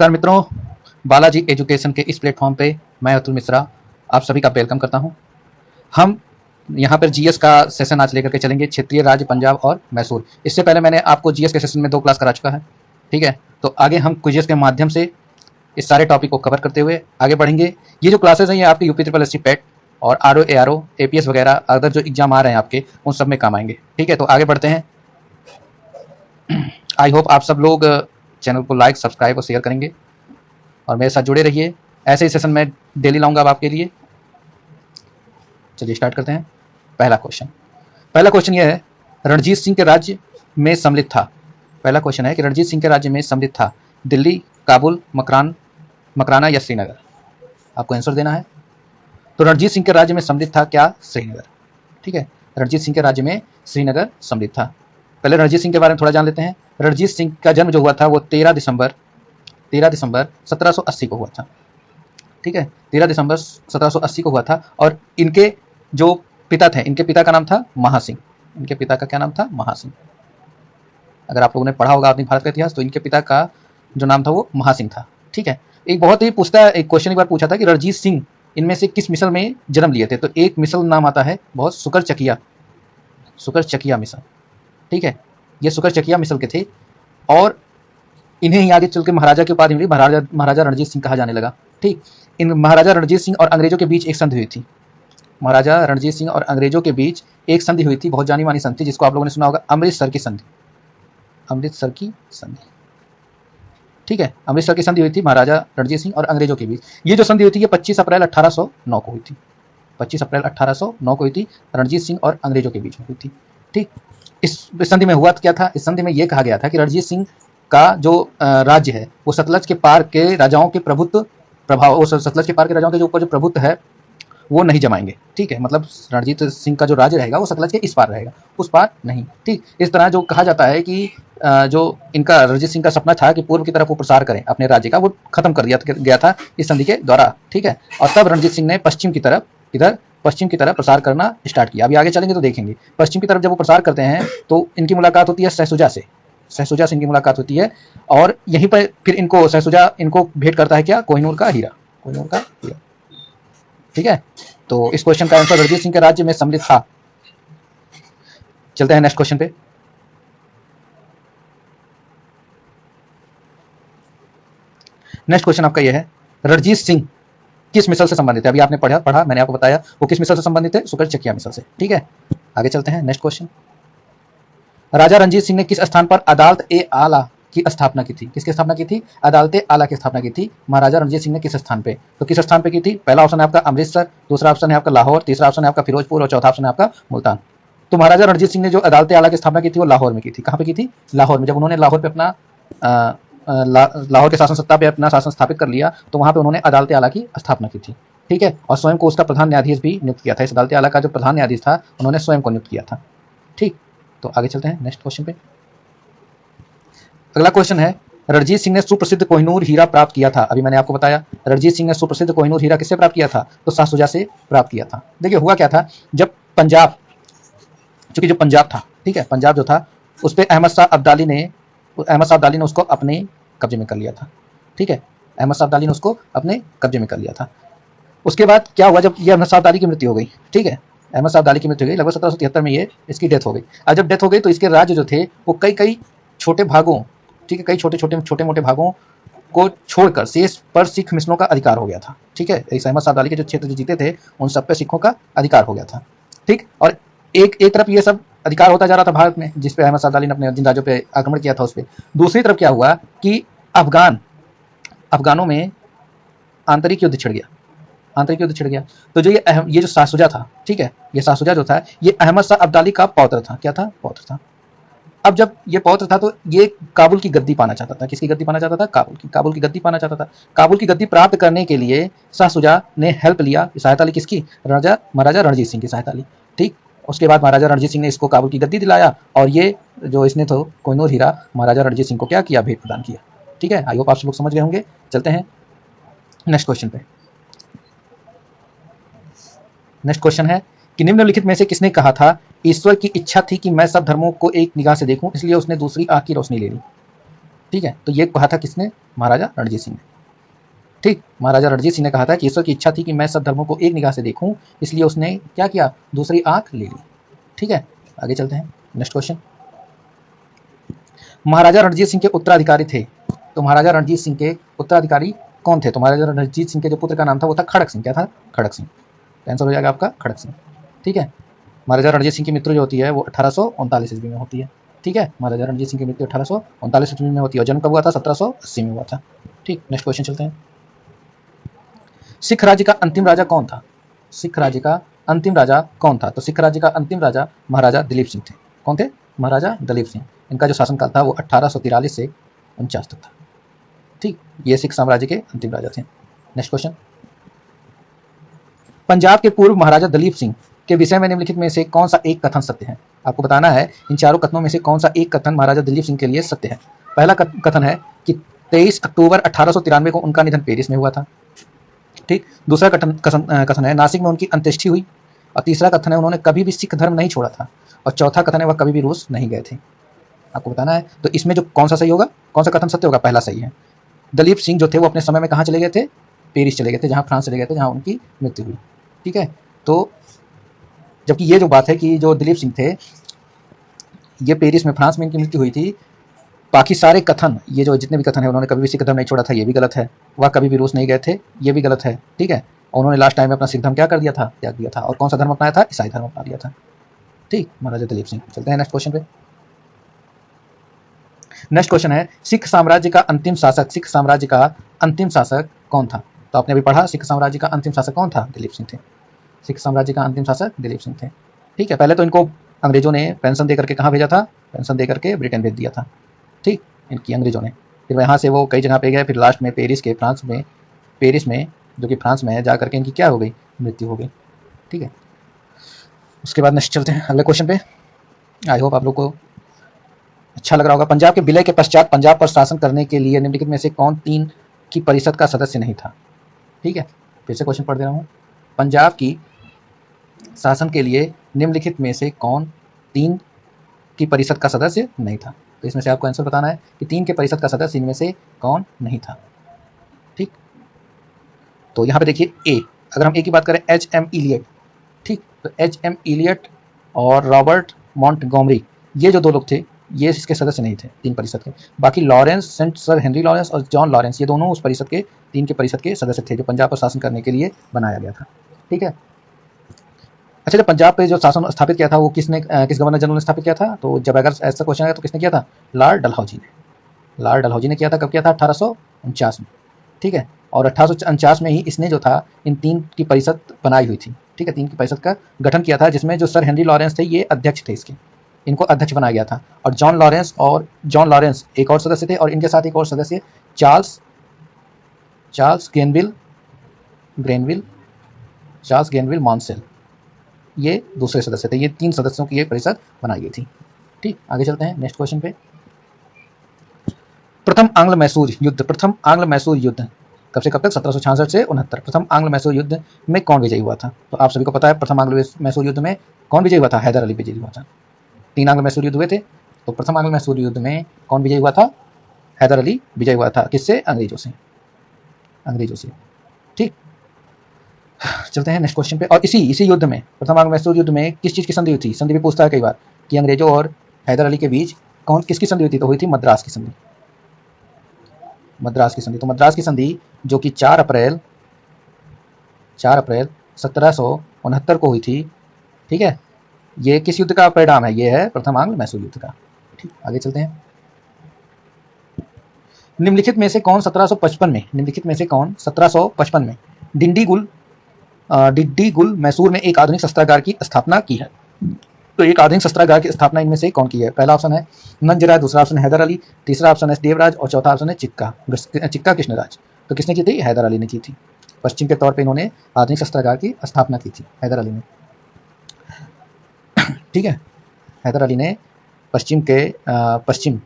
नमस्कार मित्रों, बालाजी एजुकेशन के इस प्लेटफॉर्म पे मैं अतुल मिश्रा आप सभी का वेलकम करता हूं। हम यहां पर जीएस का सेशन आज लेकर के चलेंगे, क्षेत्रीय राज्य पंजाब और मैसूर। इससे पहले मैंने आपको जीएस के सेशन में 2 क्लास करा चुका है, ठीक है। तो आगे हम क्विज़ेस के माध्यम से इस सारे टॉपिक को कवर करते हुए आगे बढ़ेंगे। ये जो क्लासेज हैं ये आपके यूपी ट्रिपल एस सी पेट और आरओ एआरओ एपीएस वगैरह अदर जो एग्जाम आ रहे हैं आपके, उन सब में काम आएंगे, ठीक है। तो आगे बढ़ते हैं। आई होप आप सब लोग चैनल को लाइक, सब्सक्राइब और शेयर करेंगे और मेरे साथ जुड़े रहिए। ऐसे ही सेशन मैं डेली लाऊंगा अब आपके लिए। चलिए स्टार्ट करते हैं। पहला क्वेश्चन यह है, रणजीत सिंह के राज्य में सम्मिलित था। पहला क्वेश्चन है कि रणजीत सिंह के राज्य में सम्मिलित था दिल्ली, काबुल, मकराना या श्रीनगर। आपको आंसर देना है। तो रणजीत सिंह के राज्य में सम्मिलित था क्या? श्रीनगर, ठीक है। रणजीत सिंह के राज्य में श्रीनगर सम्मिलित था। पहले रणजीत सिंह के बारे में थोड़ा जान लेते हैं। रणजीत सिंह का जन्म जो हुआ था वो 13 दिसंबर 1780 को हुआ था, ठीक है। 13 दिसंबर 1780 को हुआ था। और इनके जो पिता थे, इनके पिता का नाम था महासिंह। इनके पिता का क्या नाम था? महासिंह। अगर आप लोगों ने पढ़ा होगा अपनी भारत का इतिहास, तो इनके पिता का जो नाम था वो महासिंह था, ठीक है। एक बहुत ही एक क्वेश्चन एक बार पूछा था कि रणजीत सिंह इनमें से किस मिसल में जन्म लिए थे। तो एक मिसल नाम आता है बहुत सुकरचकिया मिसल, ठीक है। ये सुकरचकिया मिसल के थे और इन्हें ही आगे चल के महाराजा की उपाधि मिली। महाराजा रणजीत सिंह कहा जाने लगा, ठीक। इन महाराजा रणजीत सिंह और अंग्रेजों के बीच एक संधि हुई थी। महाराजा रणजीत सिंह और अंग्रेजों के बीच एक संधि हुई थी, बहुत जानी मानी संधि, जिसको आप लोगों ने सुना होगा, अमृतसर की संधि। ठीक है, अमृतसर की संधि हुई थी महाराजा रणजीत सिंह और अंग्रेजों के बीच। ये जो संधि हुई थी ये 25 अप्रैल 1809 को हुई थी। 25 अप्रैल 1809 को हुई थी, रणजीत सिंह और अंग्रेजों के बीच में हुई थी, ठीक। इस संधि में हुआ क्या था? इस संधि में यह कहा गया था कि रणजीत सिंह का जो राज्य है वो सतलज के पार के राजाओं के सतलज के पार के राजाओं के जो ऊपर जो प्रभुत्व है वो नहीं जमाएंगे, ठीक है। मतलब रणजीत सिंह का जो राज्य रहेगा वो सतलज के इस पार रहेगा, उस पार नहीं, ठीक। इस तरह जो कहा जाता है कि जो इनका रणजीत सिंह का सपना था कि पूर्व की तरफ वो प्रसार करें अपने राज्य का, वो खत्म कर दिया गया था इस संधि के द्वारा, ठीक है। और तब रणजीत सिंह ने पश्चिम की तरफ प्रसार करना स्टार्ट किया। अभी आगे चलेंगे तो देखेंगे। पश्चिम की तरफ जब वो प्रसार करते हैं तो इनकी मुलाकात होती है सहसुजा से इनकी मुलाकात होती है। और यहीं पर फिर सहसुजा इनको भेंट करता है क्या? कोहिनूर का हीरा, ठीक है। तो इस क्वेश्चन का आंसर रणजीत सिंह के राज्य में सम्मिलित था। चलते हैं नेक्स्ट क्वेश्चन पे। नेक्स्ट क्वेश्चन आपका यह है, रणजीत सिंह किस मिसल से संबंधित है? अभी आपने पढ़ा, मैंने आपको बताया वो किस मिसल से संबंधित है? सुकरचकिया मिसल से, ठीक है। आगे चलते हैं नेक्स्ट क्वेश्चन। राजा रणजीत सिंह ने किस स्थान पर अदालत ए आला की स्थापना की थी? किसकी स्थापना की थी? अदालत ए आला की स्थापना की थी महाराजा रणजीत सिंह ने किस स्थान पे? तो किस स्थान पे की थी? पहला ऑप्शन है आपका अमृतसर, दूसरा ऑप्शन है आपका लाहौर, तीसरा ऑप्शन है आपका फिरोजपुर और चौथा ऑप्शन है आपका मुल्तान। तो महाराजा रणजीत सिंह ने जो अदालत ए आला की स्थापना की थी वो लाहौर में की थी। कहाँ पे की थी? लाहौर में। जब उन्होंने लाहौर पे अपना लाहौर के शासन सत्ता पे अपना शासन स्थापित कर लिया तो वहां पे उन्होंने अदालत ए आला की स्थापना की थी, ठीक है। और स्वयं को उसका प्रधान न्यायाधीश भी नियुक्त किया था। इस अदालत ए आला का जो प्रधान न्यायाधीश था उन्होंने स्वयं को नियुक्त किया था, ठीक। तो आगे चलते हैं नेक्स्ट क्वेश्चन पे। अगला क्वेश्चन है, रणजीत सिंह ने सुप्रसिद्ध कोहिनूर हीरा प्राप्त किया था। अभी मैंने आपको बताया रणजीत सिंह ने सुप्रसिद्ध कोहिनूर हीरा किससे प्राप्त किया था? तो शाहसुजा से प्राप्त किया था। देखिए हुआ क्या था, जब पंजाब, चूंकि जो पंजाब था, ठीक है, पंजाब जो था उस पर अहमद शाह अब्दाली ने उसको अपने कब्जे में कर लिया था, ठीक है। अहमद शाह अब्दाली ने उसको अपने कब्जे में कर लिया था। उसके बाद क्या हुआ, जब ये अहमद शाह अब्दाली की मृत्यु हो गई, ठीक है, अहमद शाह अब्दाली की मृत्यु हो गई, लगभग 1773 में ये इसकी डेथ हो गई। और जब डेथ हो गई तो इसके राज्य जो थे वो कई छोटे भागों, ठीक है, कई छोटे मोटे भागों को छोड़कर शेष पर सिख मिसलों का अधिकार हो गया था, ठीक है। इस अहमद शाह अब्दाली के जो क्षेत्र जो जीते थे उन सब पे सिखों का अधिकार हो गया था, ठीक। और एक तरफ ये सब अधिकार होता जा रहा था भारत में, जिस पे अहमद शाह अब्दाली ने अपने जिन राज्यों पे आक्रमण किया था उस पर। दूसरी तरफ क्या हुआ कि अफगानों में आंतरिक युद्ध छिड़ गया। तो जो ये जो शाहसुजा था, ठीक है, ये शाहसुजा जो था ये अहमद शाह अब्दाली का पौत्र था। क्या था? पौत्र था। अब जब ये पौत्र था तो ये काबुल की गद्दी पाना चाहता था। किसकी गद्दी पाना चाहता था? काबुल की गद्दी पाना चाहता था। काबुल की गद्दी प्राप्त करने के लिए शाहसुजा ने सहायता ली। किसकी? महाराजा रणजीत सिंह की सहायता ली, ठीक। उसके बाद महाराजा रणजीत सिंह ने इसको काबुल की गद्दी दिलाया और ये जो इसने तो कोहिनूर हीरा महाराजा रणजीत सिंह को क्या किया? भेंट प्रदान किया, ठीक है। आई होप आप सब लोग समझ गए होंगे। चलते हैं नेक्स्ट क्वेश्चन पे। नेक्स्ट क्वेश्चन है कि निम्नलिखित में से किसने कहा था ईश्वर की इच्छा थी कि मैं सब धर्मों को एक निगाह से देखूं, इसलिए उसने दूसरी आंख की रोशनी ले ली। ठीक है, तो ये कहा था किसने? महाराजा रणजीत सिंह ने। ठीक, महाराजा रणजीत सिंह ने कहा था कि ईश्वर की इच्छा थी कि मैं सब धर्मों को एक निगाह से देखूं, इसलिए उसने क्या किया? दूसरी आंख ले ली। ठीक है, आगे चलते हैं। नेक्स्ट क्वेश्चन, महाराजा रणजीत सिंह के उत्तराधिकारी थे, तो महाराजा रणजीत सिंह के उत्तराधिकारी कौन थे? तो महाराजा रणजीत सिंह के जो पुत्र का नाम था वो था खड़क सिंह। क्या था? खड़क सिंह। आंसर हो जाएगा आपका खड़क सिंह। ठीक है, महाराजा रणजीत सिंह की मृत्यु जो होती है वो 1839 ईस्वी में होती है। ठीक है, महाराजा रणजीत सिंह की मृत्यु 1839 ईस्वी में होती है और जन्म कब हुआ था? 1780 में हुआ था। ठीक, नेक्स्ट क्वेश्चन चलते हैं। सिख राज्य का अंतिम राजा कौन था? सिख राज्य का अंतिम राजा कौन था? तो सिख राज्य का अंतिम राजा महाराजा दिलीप सिंह थे। कौन थे? महाराजा दिलीप सिंह। इनका जो शासनकाल था वो 1843 से 49 तक था। ठीक, ये सिख साम्राज्य के अंतिम राजा थे। नेक्स्ट क्वेश्चन, पंजाब के पूर्व महाराजा दलीप सिंह के विषय में निम्नलिखित में से कौन सा एक कथन सत्य है? आपको बताना है इन चारों कथनों में से कौन सा एक कथन महाराजा दलीप सिंह के लिए सत्य है। पहला कथन है कि 23 अक्टूबर 1893 को उनका निधन पेरिस में हुआ था। ठीक, दूसरा कथन है नासिक में उनकी अंत्येष्टि हुई, और तीसरा कथन है उन्होंने कभी भी सिख धर्म नहीं छोड़ा था, और चौथा कथन है वह कभी भी रूस नहीं गए थे। आपको बताना है, तो इसमें जो कौन सा सही होगा, कौन सा कथन सत्य होगा? पहला सही है। दलीप सिंह जो थे वो अपने समय में कहाँ चले गए थे? पेरिस चले गए थे, जहाँ फ्रांस चले गए थे, जहाँ उनकी मृत्यु हुई। ठीक है, तो जबकि ये जो बात है कि जो दिलीप सिंह थे ये पेरिस में, फ्रांस में इनकी मृत्यु हुई थी, बाकी सारे कथन, ये जो जितने भी कथन है, उन्होंने कभी भी सिख धर्म नहीं छोड़ा था, ये भी गलत है। वह कभी भी रूस नहीं गए थे, ये भी गलत है। ठीक है, उन्होंने लास्ट टाइम में अपना सिख धर्म क्या कर दिया था? त्याग दिया था। और कौन सा धर्म अपनाया था? ईसाई धर्म अपना लिया था। ठीक, महाराजा दलीप सिंह। चलते हैं नेक्स्ट क्वेश्चन पे। नेक्स्ट क्वेश्चन है सिख साम्राज्य का अंतिम शासक, सिख साम्राज्य का अंतिम शासक कौन था? तो आपने अभी पढ़ा सिख साम्राज्य का अंतिम शासक कौन था? दिलीप सिंह थे। सिख साम्राज्य का अंतिम शासक दिलीप सिंह थे। ठीक है, पहले तो इनको अंग्रेजों ने पेंशन दे करके कहाँ भेजा था? पेंशन दे करके ब्रिटेन भेज दिया था। ठीक, इनकी अंग्रेजों ने, फिर वहाँ से वो कई जगह पे गए, फिर लास्ट में पेरिस के, फ्रांस में, पेरिस में जो कि फ्रांस में है, जा करके इनकी क्या हो गई? मृत्यु हो गई। ठीक है, उसके बाद नेक्स्ट चलते हैं अगले क्वेश्चन पे। आई होप आप लोग को अच्छा लग रहा होगा। पंजाब के विलय के पश्चात पंजाब पर शासन करने के लिए निम्नलिखित में से कौन 3 की परिषद का सदस्य नहीं था? ठीक है, फिर से क्वेश्चन पढ़ दे रहा हूँ। पंजाब की शासन के लिए निम्नलिखित में से कौन 3 की परिषद का सदस्य नहीं था? तो इसमें से आपको आंसर बताना है कि 3 के परिषद का सदस्य इनमें से कौन नहीं था। ठीक, तो यहाँ पे देखिए ए, अगर हम ए की बात करें, H.M. इलियट। ठीक, तो H.M. इलियट और रॉबर्ट मॉन्टगोमरी, ये जो 2 लोग थे, ये इसके सदस्य नहीं थे 3 परिषद के। बाकी Lawrence, saint sir Henry Lawrence और जॉन लॉरेंस, ये दोनों उस परिषद के 3 के परिषद के सदस्य थे जो पंजाब पर शासन करने के लिए बनाया गया था। ठीक है, अच्छा, जब पंजाब पे जो शासन स्थापित किया था वो किसने, किस गवर्नर जनरल ने स्थापित किया था? तो जब अगर ऐसा क्वेश्चन आया तो किसने किया था? लॉर्ड डलहौजी ने। लॉर्ड डलहौजी ने किया था। कब किया था? 1849 में। ठीक है, और 1849 में ही इसने जो था इन 3 की परिषद बनाई हुई थी। ठीक है, 3 की परिषद का गठन किया था, जिसमें जो सर हेनरी लॉरेंस थे ये अध्यक्ष थे इसके, इनको अध्यक्ष बनाया गया था। और जॉन लॉरेंस एक और सदस्य थे, और इनके साथ एक और सदस्य चार्ल्स ग्रेनविल मॉन्सेल, ये दूसरे सदस्य थे। ये 3 सदस्यों की ये परिषद बनाई गई थी। ठीक, आगे चलते हैं नेक्स्ट क्वेश्चन पे। प्रथम आंग्ल मैसूर युद्ध कब से कब तक? 1766 से 69। प्रथम आंग्ल मैसूर युद्ध में कौन विजयी हुआ था? तो आप सभी को पता है प्रथम आंग्ल मैसूर युद्ध में कौन विजयी हुआ था? हैदर अली विजयी हुआ था। 3 आंग्ल मैसूर युद्ध हुए थे, तो प्रथम आंग्ल मैसूर युद्ध में कौन विजयी हुआ था? हैदर अली विजयी हुआ था। किससे? अंग्रेजों से। ठीक, चलते हैं नेक्स्ट क्वेश्चन पे। और इसी युद्ध में, प्रथम आंग्ल मैसूर युद्ध में किस चीज़ की संधि हुई थी? संधि भी पूछता है कई बार कि अंग्रेजों और हैदर अली के बीच किसकी संधि हुई थी? तो हुई थी मद्रास की संधि। तो मद्रास की संधि जो कि 4 अप्रैल 1769 को हुई थी। ठीक है, ये किस युद्ध का परिणाम है? ये है प्रथम आंग्ल मैसूर युद्ध का। ठीक, आगे चलते हैं। निम्नलिखित में से कौन 1755 में डिड्डी गुल मैसूर में एक आधुनिक शस्त्रागार की स्थापना की है? तो एक आधुनिक शस्त्रागार की स्थापना इनमें से कौन की है? पहला ऑप्शन है नंजराय, दूसरा ऑप्शन है हैदर अली, तीसरा ऑप्शन है देवराज और चौथा ऑप्शन है चिक्का कृष्णराज। तो किसने की थी? हैदर अली ने की थी। पश्चिम के तौर पे इन्होंने आधुनिक शस्त्रागार की स्थापना की थी, हैदर अली ने। ठीक है, हैदर अली ने पश्चिम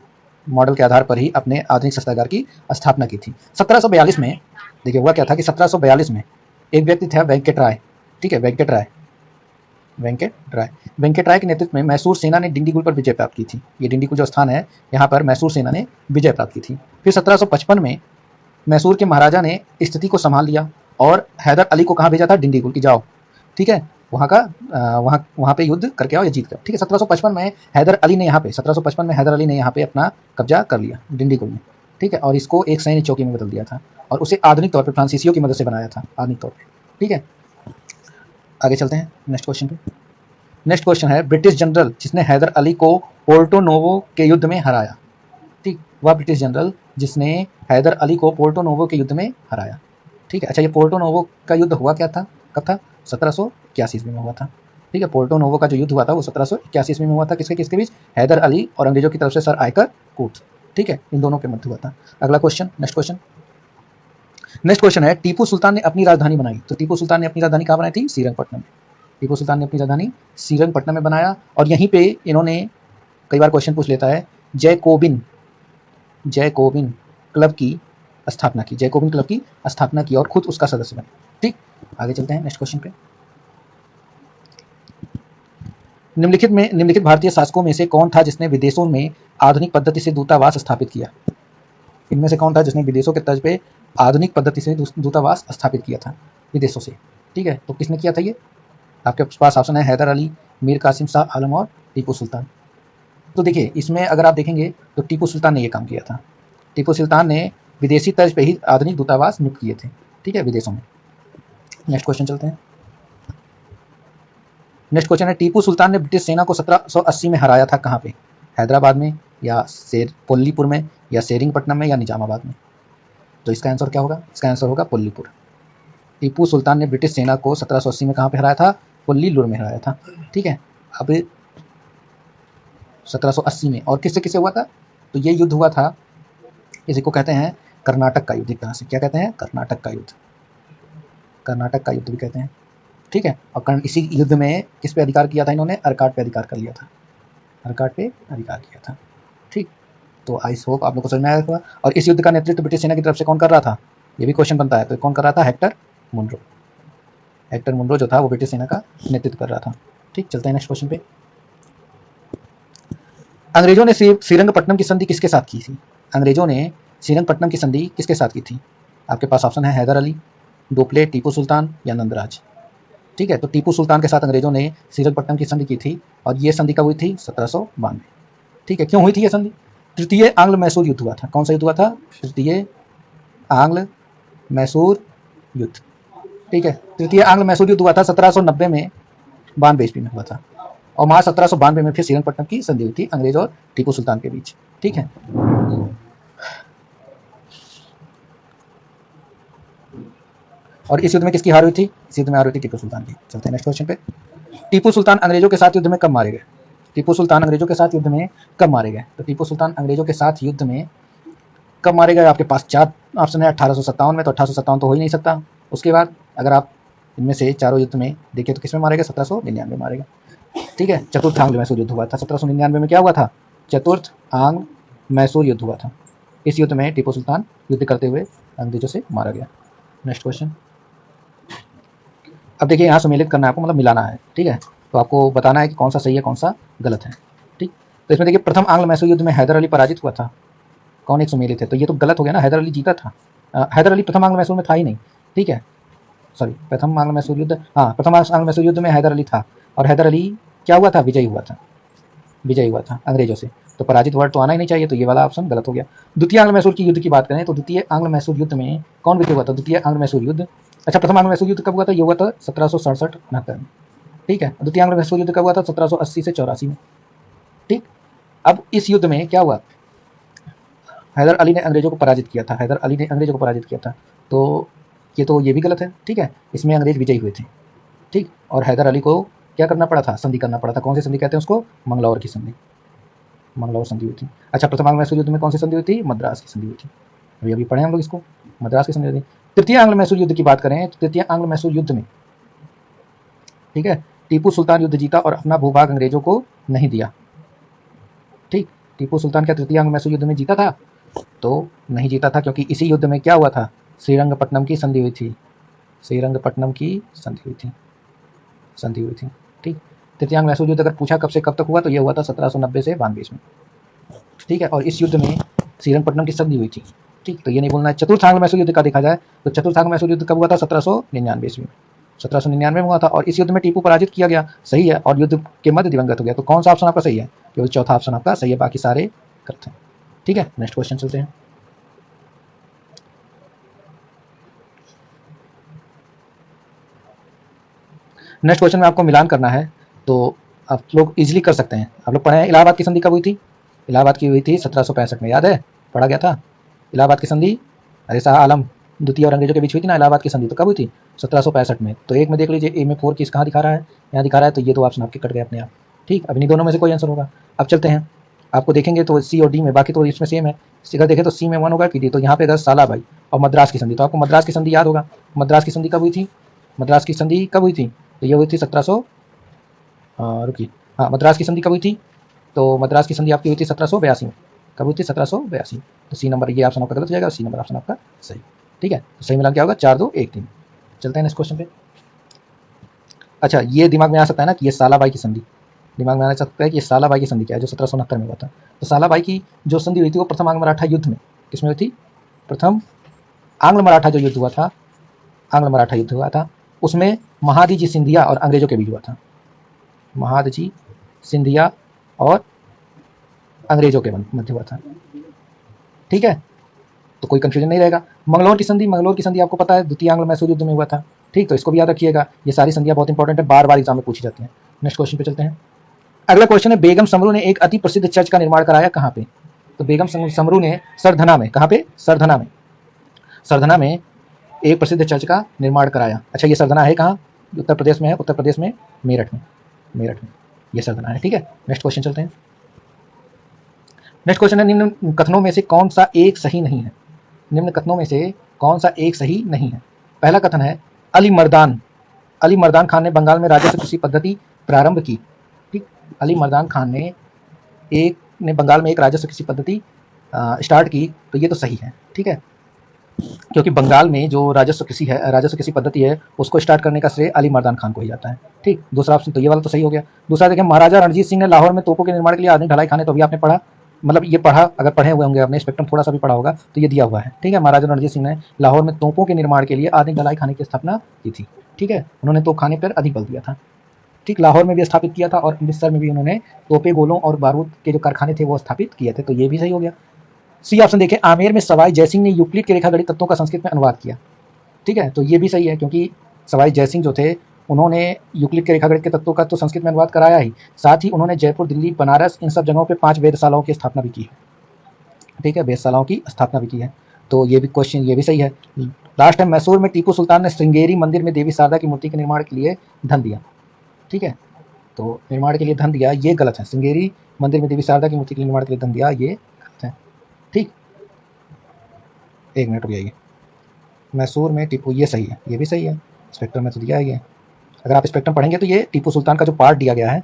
मॉडल के आधार पर ही अपने आधुनिक शस्त्रागार की स्थापना की थी। 1742 में देखिए हुआ क्या था कि 1742 में एक व्यक्ति था वेंकट राय। ठीक है, वेंकट राय, वेंकट राय के नेतृत्व में मैसूर सेना ने डिंडीगुल पर विजय प्राप्त की थी। ये डिंडीगुल जो स्थान है, यहाँ पर मैसूर सेना ने विजय प्राप्त की थी। फिर 1755 में मैसूर के महाराजा ने स्थिति को संभाल लिया और हैदर अली को कहाँ भेजा था? डिंडीगुल की जाओ, ठीक है, वहाँ पे युद्ध करके आओ या जीत कर, ठीक है। 1755 में हैदर अली ने यहाँ पे अपना कब्जा कर लिया डिंडीगुल में, ठीक है, और इसको एक सैन्य चौकी में बदल दिया था और उसे आधुनिक तौर पर फ्रांसीसियों की मदद से बनाया था, आधुनिक तौर पर, ठीक है। आगे चलते हैं नेक्स्ट क्वेश्चन पे। नेक्स्ट क्वेश्चन है, ब्रिटिश जनरल जिसने हैदर अली को पोर्टो नोवो के युद्ध में हराया, ठीक, वह ब्रिटिश जनरल जिसने हैदर अली को पोर्टो नोवो के युद्ध में हराया, ठीक है। अच्छा, ये पोर्टो नोवो का युद्ध हुआ क्या था, कब था? 1781 ईस्वी में हुआ था, ठीक है। पोर्टो नोवो का जो युद्ध हुआ था वो 1781 ईस्वी में हुआ था। किसके किसके बीच? हैदर अली और अंग्रेजों की तरफ से सर आयकर कूट, ठीक है, इन दोनों के मध्य हुआ था। अगला क्वेश्चन, नेक्स्ट क्वेश्चन है, टीपू सुल्तान ने अपनी राजधानी बनाई, तो टीपू सुल्तान ने अपनी राजधानी कहाँ बनाई थी? श्रीरंगपट्टनम। टीपू सुल्तान ने अपनी राजधानी श्रीरंगपट्टनम में बनाया और यहीं पे इन्होंने, कई बार क्वेश्चन पूछ लेता है, जैकोबिन क्लब की स्थापना की और खुद उसका सदस्य बने, ठीक। आगे चलते हैं नेक्स्ट क्वेश्चन पे। निम्नलिखित भारतीय शासकों में से कौन था जिसने विदेशों में आधुनिक पद्धति से दूतावास स्थापित किया? इनमें से कौन था जिसने विदेशों के तर्ज पे आधुनिक पद्धति से दूतावास स्थापित किया था विदेशों से, ठीक है। तो किसने किया था ये? आपके पास ऑप्शन है हैदर अली, मीर कासिम शाह आलम और टीपू सुल्तान। तो देखिए, इसमें अगर आप देखेंगे तो टीपू सुल्तान ने ये काम किया था। टीपू सुल्तान ने विदेशी तर्ज पे ही आधुनिक दूतावास नियुक्त किए थे, ठीक है, विदेशों में। नेक्स्ट क्वेश्चन चलते हैं। नेक्स्ट क्वेश्चन है, टीपू सुल्तान ने ब्रिटिश सेना को 1780 में हराया था कहाँ पे? हैदराबाद में या पोल्लीपुर में या सेरिंगपट्टनम में या निजामाबाद में? तो इसका आंसर क्या होगा? इसका आंसर होगा पोल्लीपुर। टीपू सुल्तान ने ब्रिटिश सेना को 1780 में कहाँ पे हराया था? पोल्लीपुर में हराया था, ठीक है। अब 1780 में, और किससे किससे हुआ था? तो ये युद्ध हुआ था, इसी को कहते हैं कर्नाटक का युद्ध। एक तरह से क्या कहते हैं? कर्नाटक का युद्ध भी कहते हैं, ठीक है। और इसी युद्ध में किस पे अधिकार किया था इन्होंने? अर्काट पे अधिकार कर लिया था, ठीक। तो आई होप आप लोग को समझ में आया होगा। और इस युद्ध का नेतृत्व ब्रिटिश सेना की तरफ से कौन कर रहा था? ये भी क्वेश्चन बनता है, तो कौन कर रहा था? हेक्टर मुनरो जो था वो ब्रिटिश सेना का नेतृत्व कर रहा था, ठीक। चलते हैं नेक्स्ट क्वेश्चन पे। अंग्रेजों ने श्रीरंगपट्टनम की संधि किसके साथ की थी? अंग्रेजों ने श्रीरंगपट्टनम की संधि किसके साथ की थी? आपके पास ऑप्शन है हैदर अली, डोपले, टीपू सुल्तान या नंदराज, ठीक है। तो टीपू सुल्तान के साथ अंग्रेजों ने श्रीरंगपट्टनम की संधि की थी और ये संधि कब हुई थी? 1792, ठीक है। क्यों हुई थी ये संधि? तृतीय आंग्ल मैसूर युद्ध हुआ था। कौन सा युद्ध हुआ था? तृतीय आंग्ल मैसूर युद्ध, ठीक है। तृतीय आंग्ल मैसूर युद्ध हुआ था 1790 में, 92 ईस्वी में हुआ था, और मार्च 1792 में फिर श्रीरंगपट्टनम की संधि हुई थी अंग्रेज और टीपू सुल्तान के बीच, ठीक है। और इस युद्ध में किसकी हार हुई थी? इस युद्ध में हार हुई थी टीपू सुल्तान की। चलते हैं नेक्स्ट क्वेश्चन पे। टीपू सुल्तान अंग्रेजों के साथ युद्ध में कब मारे गए? तो टीपू सुल्तान अंग्रेजों के साथ युद्ध में कब मारे गए? आपके पास 4 ऑप्शन है। 1857 में, तो 1857 तो हो ही नहीं सकता। उसके बाद अगर आप इनमें से चारों युद्ध में देखिए तो किसमें मारे गए? 1799 मारे गए, ठीक है। चतुर्थ आंग्ल मैसूर युद्ध हुआ था 1799 में। क्या हुआ था? चतुर्थ आंग्ल मैसूर युद्ध हुआ था। इस युद्ध में टीपू सुल्तान युद्ध करते हुए अंग्रेजों से मारा गया। Next question. अब देखिए, यहाँ सम्मिलित करना है आपको, मतलब मिलाना है, ठीक है। तो आपको बताना है कि कौन सा सही है कौन सा गलत है, ठीक। तो इसमें देखिए, प्रथम आंग्ल मैसूर युद्ध में हैदर अली पराजित हुआ था, कौन एक सम्मिलित है? तो ये तो गलत हो गया ना, हैदर अली जीता था। हैदर अली प्रथम आंग्ल मैसूर में था ही नहीं, ठीक है। सॉरी, प्रथम आंग्ल मैसूर युद्ध, हाँ, प्रथम आंग्ल मैसूर युद्ध में हैदर अली था, और हैदर अली क्या हुआ था? विजयी हुआ था अंग्रेजों से। तो पराजित वर्ड तो आना ही नहीं चाहिए, तो ये वाला ऑप्शन गलत हो गया। द्वितीय आंग्ल मैसूर की युद्ध की बात करें तो द्वितीय आंग्ल मैसूर युद्ध में कौन विजय हुआ था? द्वितीय आंग्ल मैसूर युद्ध, अच्छा, प्रथम आंग्ल मैसूर युद्ध कब हुआ था? ये हुआ था 1767-69 में, ठीक है। द्वितीय आंग्ल मैसूर युद्ध कब हुआ था? 1780 से 84 में, ठीक। अब इस युद्ध में क्या हुआ? हैदर अली ने अंग्रेजों को पराजित किया था, तो ये भी गलत है, ठीक है। इसमें अंग्रेज विजयी हुए थे, ठीक। और हैदर अली को क्या करना पड़ा था? संधि करना पड़ा था। कौन सी संधि कहते हैं उसको? मंगलौर संधि हुई थी। अच्छा, प्रथम आंग्ल मैसूर युद्ध में कौन सी संधि हुई थी? मद्रास की संधि हुई थी। अभी पढ़े हम लोग इसको, मद्रास की संधि हुई थी। तृतीय आंग्ल मैसूर युद्ध की बात करें तो तृतीय आंग्ल मैसूर युद्ध में, ठीक है, टीपू सुल्तान युद्ध जीता और अपना भूभाग अंग्रेजों को नहीं दिया, ठीक। टीपू सुल्तान क्या तृतीय आंग्ल मैसूर युद्ध में जीता था? तो नहीं जीता था, क्योंकि इसी युद्ध में क्या हुआ था? श्रीरंगपट्टनम की संधि हुई थी, ठीक, तृतीयांग मैसूर युद्ध अगर पूछा कब से कब तक हुआ तो ये हुआ था 1790 से 92 में। ठीक है, और इस युद्ध में श्रीरंगपट्टनम की संधि हुई थी। ठीक, तो ये नहीं बोलना है। चतुर्थांग मैसूर युद्ध का देखा जाए तो चतुर्थांग मैसूर युद्ध कब हुआ था? 1799 ईस्वी में, 1799 में हुआ था, और इस युद्ध में टीपू पराजित किया गया, सही है, और युद्ध के मध्य दिवंगत हो गया। तो कौन सा ऑप्शन आपका सही है? केवल चौथा ऑप्शन आपका सही है, बाकी सारे गलत हैं। ठीक है, नेक्स्ट क्वेश्चन चलते हैं। नेक्स्ट क्वेश्चन में आपको मिलान करना है, तो आप लोग इजीली कर सकते हैं। आप लोग पढ़े हैं इलाहाबाद की संधि कब हुई थी? इलाहाबाद की हुई थी 1765 में, याद है, पढ़ा गया था इलाहाबाद की संधि। अरे शाह आलम द्वितीय और अंग्रेजों के बीच हुई थी ना इलाहाबाद की संधि, तो कब हुई थी? 1765 में। तो एक में देख लीजिए, ए में 4 किस कहाँ दिखा रहा है? यहाँ दिखा रहा है, तो ये दो ऑप्शन आपके कट गए अपने आप। ठीक, अब इन्हीं दोनों में से कोई आंसर होगा। अब चलते हैं, आपको देखेंगे तो सी और डी में, बाकी तो इसमें सेम है। अगर देखें तो सी में 1 होगा कि डी, तो यहाँ पे अगर सालाबाई और मद्रास की संधि, तो आपको मद्रास की संधि याद होगा। मद्रास की संधि कब हुई थी? मद्रास की संधि कब हुई थी? तो ये हुई थी 1700, रुकिए, हाँ, मद्रास की संधि कब हुई थी? तो मद्रास की संधि आपकी हुई थी 1782 में। कब हुई थी? 1782। तो सी नंबर ये ऑप्शन आपका गलत हो जाएगा, सी नंबर ऑप्शन आपका सही। ठीक है, तो सही मिलान क्या होगा? 4 2 1 3। चलते हैं नेक्स्ट क्वेश्चन पे। अच्छा, ये दिमाग में आ सकता है ना कि ये सालाबाई की संधि, दिमाग में आ सकता है कि ये सालाबाई की संधि क्या है, जो 1769 में हुआ था। तो सालाबाई की जो संधि हुई थी वो प्रथम आंग्ल मराठा युद्ध में, किसमें हुई थी? प्रथम आंग्ल मराठा जो युद्ध हुआ था, आंग्ल मराठा युद्ध हुआ था, उसमें महादजी सिंधिया और अंग्रेजों के बीच हुआ था। महादजी सिंधिया और अंग्रेजों के मध्य हुआ था। ठीक है, तो कोई कंफ्यूजन नहीं रहेगा। मंगलोर की संधि, मंगलोर की संधि आपको पता है द्वितीय आंग्ल मैसूर युद्ध में हुआ था। ठीक, तो इसको भी याद रखिएगा, ये सारी संधियां बहुत इंपॉर्टेंट है, बार बार एग्जाम में पूछी जाती हैं। नेक्स्ट क्वेश्चन पे चलते हैं। अगला क्वेश्चन है, बेगम समरू ने एक अति प्रसिद्ध चर्च का निर्माण कराया, कहाँ पे? तो बेगम समरू ने सरधना में, कहाँ पे? सरधना में, सरधना में एक प्रसिद्ध चर्च का निर्माण कराया। अच्छा, ये सरधना है कहाँ? उत्तर प्रदेश में है, उत्तर प्रदेश में मेरठ में, मेरठ में ये सरधना है। ठीक है, नेक्स्ट क्वेश्चन चलते हैं। नेक्स्ट क्वेश्चन है, निम्न कथनों में से कौन सा एक सही नहीं है? निम्न कथनों में से कौन सा एक सही नहीं है? पहला कथन है, अली मर्दान खान ने बंगाल में राजस्व कृषि पद्धति प्रारंभ की। ठीक, अली मर्दान खान ने बंगाल में एक राजस्व कृषि पद्धति स्टार्ट की, तो ये तो सही है। ठीक है, क्योंकि बंगाल में जो राजस्व कृषि पद्धति है, उसको स्टार्ट करने का श्रेय अली मर्दान खान को ही जाता है। ठीक, दूसरा ऑप्शन तो ये वाला तो सही हो गया। दूसरा देखें, महाराजा रणजीत सिंह ने लाहौर में तोपों के निर्माण के लिए आधुनिक ढलाई खाने, तो अभी आपने पढ़ा, मतलब ये पढ़ा, अगर पढ़े हुए होंगे आपने, स्पेक्ट्रम थोड़ा सा भी पढ़ा होगा, तो ये दिया हुआ है। ठीक है, महाराजा रणजीत सिंह ने लाहौर में तोपों के निर्माण के लिए आधुनिक ढलाई खाने की स्थापना की थी। ठीक है, उन्होंने तोप खाने पर अधिक बल दिया था। ठीक, लाहौर में भी स्थापित किया था, और अमृतसर में भी उन्होंने तोपे, गोलों और बारूद के जो कारखाने थे वो स्थापित किए थे, तो ये भी सही हो गया। सी ऑप्शन देखें, आमेर में सवाई जयसिंह ने यूक्लिड के रेखागणित तत्वों का संस्कृत में अनुवाद किया। ठीक है, तो ये भी सही है, क्योंकि सवाई जयसिंह जो थे उन्होंने यूक्लिड के रेखागणित के तत्वों का तो संस्कृत में अनुवाद कराया ही, साथ ही उन्होंने जयपुर, दिल्ली, बनारस, इन सब जगहों पे 5 वेधशालाओं की स्थापना भी की है। ठीक है, वेधशालाओं की स्थापना भी की है, तो ये भी क्वेश्चन ये भी सही है। लास्ट टाइम मैसूर में टीपू सुल्तान ने श्रृंगेरी मंदिर में देवी शारदा की मूर्ति के निर्माण के लिए धन दिया। ठीक है, तो निर्माण के लिए धन दिया, ये गलत है। श्रृंगेरी मंदिर में देवी शारदा की मूर्ति के निर्माण के लिए धन दिया, ये गलत है। ठीक, एक मिनट रुक जाइए, मैसूर में टीपू, ये सही है, ये भी सही है, स्पेक्ट्रम में तो दिया है ये। अगर आप स्पेक्ट्रम पढ़ेंगे तो ये टीपू सुल्तान का जो पार्ट दिया गया है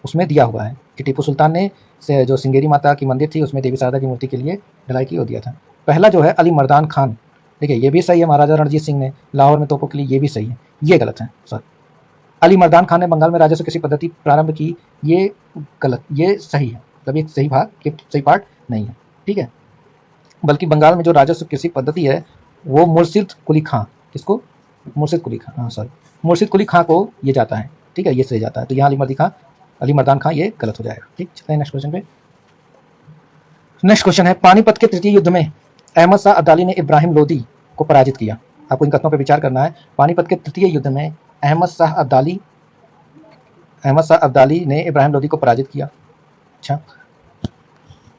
उसमें दिया हुआ है कि टीपू सुल्तान ने जो श्रृंगेरी माता की मंदिर थी उसमें देवी शारदा की मूर्ति के लिए ढलाई की, वो दिया था। पहला जो है अली मर्दान खान, देखिए ये भी सही है, महाराजा रणजीत सिंह ने लाहौर में तोपों के लिए, ये भी सही है, ये गलत है। सॉरी, अली मर्दान खान ने बंगाल में राजस्व कृषि पद्धति प्रारंभ की, ये गलत, ये सही है, मतलब ये सही भाग, सही पार्ट नहीं है। ठीक है, बल्कि बंगाल में जो राजस्व कृषि पद्धति है वो मुर्शिद कुली खां, किसको? मुर्शिद कुली खां, हाँ सॉरी, मुर्शिद कुली खां को ये जाता है। ठीक है, ये सही जाता है, तो यहाँ अली मर्दान खां ये गलत हो जाएगा। ठीक, चलते हैं नेक्स्ट क्वेश्चन पे। नेक्स्ट क्वेश्चन है, पानीपत के तृतीय युद्ध में अहमद शाह अब्दाली ने इब्राहिम लोदी को पराजित किया। आपको इन कथनों पर विचार करना है। पानीपत के तृतीय युद्ध में अहमद शाह अब्दाली ने इब्राहिम लोदी को पराजित किया। अच्छा,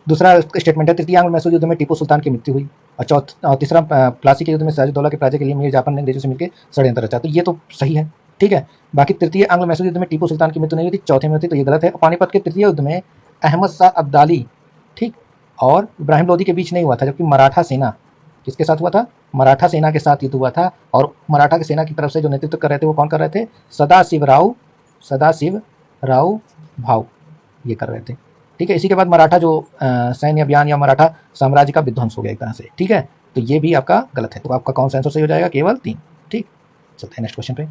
दूसरा स्टेटमेंट है, तृतीय आंग्ल मैसूर युद्ध में टीपू सुल्तान की मृत्यु हुई, और तीसरा प्लासी के युद्ध में सिराजुद्दौला के पराजय के लिए मीर जाफर ने अंग्रेजों से मिलकर षड्यंत्र रचा, तो ये तो सही है। ठीक है, बाकी तृतीय आंग्ल मैसूर युद्ध में टीपू सुल्तान की मृत्यु नहीं हुई थी, चौथे में हुई थी, तो ये गलत है। पानीपत के तृतीय युद्ध में अहमद शाह अब्दाली, ठीक, और इब्राहिम लोदी के बीच नहीं हुआ था, जबकि मराठा सेना, किसके साथ हुआ था? मराठा सेना के साथ युद्ध हुआ था, और मराठा की सेना की तरफ से जो नेतृत्व कर रहे थे वो कौन कर रहे थे? सदाशिव राव भाऊ ये कर रहे थे। ठीक है, इसी के बाद मराठा जो सैन्य अभियान या मराठा साम्राज्य का विध्वंस हो गया एक तरह से। ठीक है, तो ये भी आपका गलत है, तो आपका कौन सा आंसर सही हो जाएगा? केवल 3। ठीक, चलते हैं नेक्स्ट क्वेश्चन पे।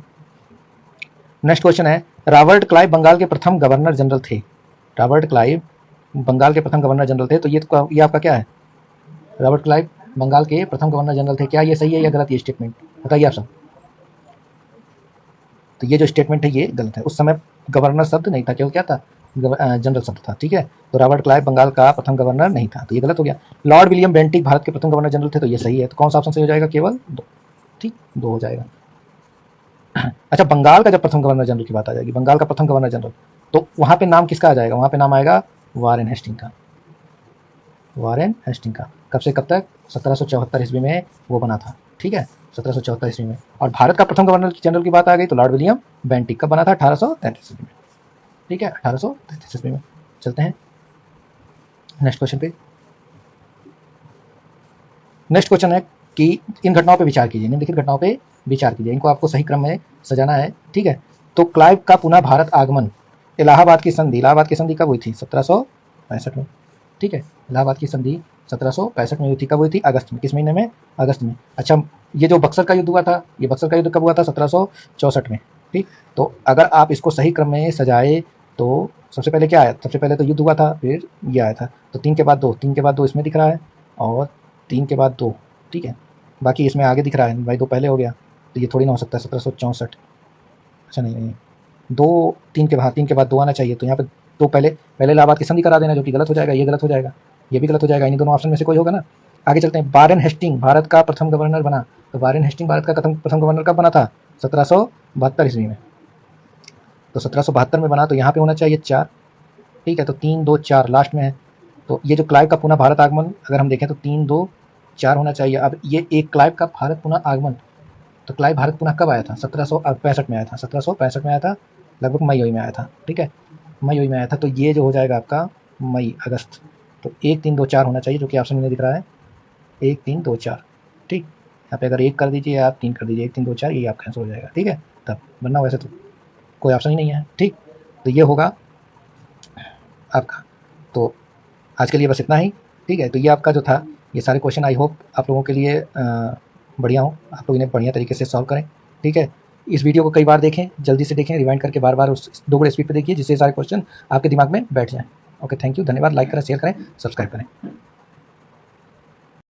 नेक्स्ट क्वेश्चन है, रॉबर्ट क्लाइव बंगाल के प्रथम गवर्नर जनरल थे। रॉबर्ट क्लाइव बंगाल के प्रथम गवर्नर जनरल थे, तो ये आपका क्या है? रॉबर्ट क्लाइव बंगाल के प्रथम गवर्नर जनरल थे, क्या ये सही है या गलत? ये स्टेटमेंट बताइए आप सब। तो ये जो स्टेटमेंट है ये गलत है। उस समय गवर्नर शब्द नहीं था, केवल क्या था? जनरल शब्द था। ठीक है, तो रॉबर्ट क्लाइव बंगाल का प्रथम गवर्नर नहीं था, तो ये गलत हो गया। लॉर्ड विलियम बेंटिक भारत के प्रथम गवर्नर जनरल थे, तो ये सही है। तो कौन सा ऑप्शन सही हो जाएगा? केवल दो। ठीक, दो हो जाएगा। अच्छा, बंगाल का जब प्रथम गवर्नर जनरल की बात आ जाएगी, बंगाल का प्रथम गवर्नर जनरल, तो वहां पे नाम किसका आ जाएगा? वहां पे नाम आएगा वारेन हेस्टिंग का। वारेन हेस्टिंग का। कब से कब तक? 1774 ईस्वी में वो बना था। ठीक है, 1774 ईस्वी में। और भारत का प्रथम गवर्नर जनरल की बात आ गई तो लॉर्ड विलियम बेंटिक कब बना था? 1833 ईस्वी में। ठीक है, 1833 ईस्वी में। चलते हैं नेक्स्ट क्वेश्चन पे। नेक्स्ट क्वेश्चन है कि इन घटनाओं पे विचार कीजिए, निम्नलिखित घटनाओं पे विचार कीजिए, इनको आपको सही क्रम में सजाना है। ठीक है, तो क्लाइव का पुनः भारत आगमन, इलाहाबाद की संधि कब हुई थी? 1765 में। ठीक है, इलाहाबाद की संधि 1765 में हुई थी। कब हुई थी? अगस्त में। किस महीने में? अगस्त में। अच्छा, ये जो बक्सर का युद्ध हुआ था, ये बक्सर का युद्ध कब हुआ था? 1764 में। ठीक, तो अगर आप इसको सही क्रम में सजाए तो सबसे पहले क्या आया? सबसे पहले तो युद्ध हुआ था, फिर ये आया था, तो 3 के बाद 2, 3 के बाद 2 इसमें दिख रहा है और 3 के बाद 2। ठीक है, बाकी इसमें आगे दिख रहा है भाई, 2 पहले हो गया, तो ये थोड़ी ना हो सकता है 1764। अच्छा नहीं, 2 3 के बाद 3 के बाद 2 आना चाहिए, तो यहाँ पे 2 पहले इलाहाबाद की संधि करा देना, जो कि गलत हो जाएगा। ये गलत हो जाएगा, ये भी गलत हो जाएगा, इन दोनों ऑप्शन में से कोई होगा ना। आगे चलते हैं। वारेन हेस्टिंग भारत का प्रथम गवर्नर बना, तो वारेन हेस्टिंग भारत का प्रथम गवर्नर कब बना था? 1772 ईस्वी में। तो 1772 में बना, तो यहाँ पे होना चाहिए 4। ठीक है, तो 3 2 4 लास्ट में है। तो ये जो क्लाइव का पुनः भारत आगमन अगर हम देखें तो 3 2 4 होना चाहिए। अब ये एक क्लाइव का भारत पुनः आगमन, तो क्लाइव भारत पुनः कब आया था? 1765 में आया था। 1765 में आया था, लगभग मई में आया था। ठीक है, मई में आया था, तो ये जो हो जाएगा आपका मई अगस्त। तो 1 3 2 4 होना चाहिए, जो कि ऑप्शन में दिख रहा है 1 3 2 4। ठीक, यहाँ पे अगर 1 कर दीजिए, आप 3 कर दीजिए, 1 3 2 4, ये आपका आंसर हो जाएगा। ठीक है, तब वरना वैसे तो कोई ऑप्शन ही नहीं है। ठीक, तो ये होगा आपका। तो आज के लिए बस इतना ही। ठीक है, तो ये आपका जो था, ये सारे क्वेश्चन आई होप आप लोगों के लिए बढ़िया हो, आप लोग इन्हें बढ़िया तरीके से सॉल्व करें। ठीक है, इस वीडियो को कई बार देखें, जल्दी से देखें, रिवाइंड करके बार बार उस दोगुने स्पीड पे देखिए, जिससे सारे क्वेश्चन आपके दिमाग में बैठ जाएं। ओके, थैंक यू, धन्यवाद। लाइक करें, शेयर करें, सब्सक्राइब करें।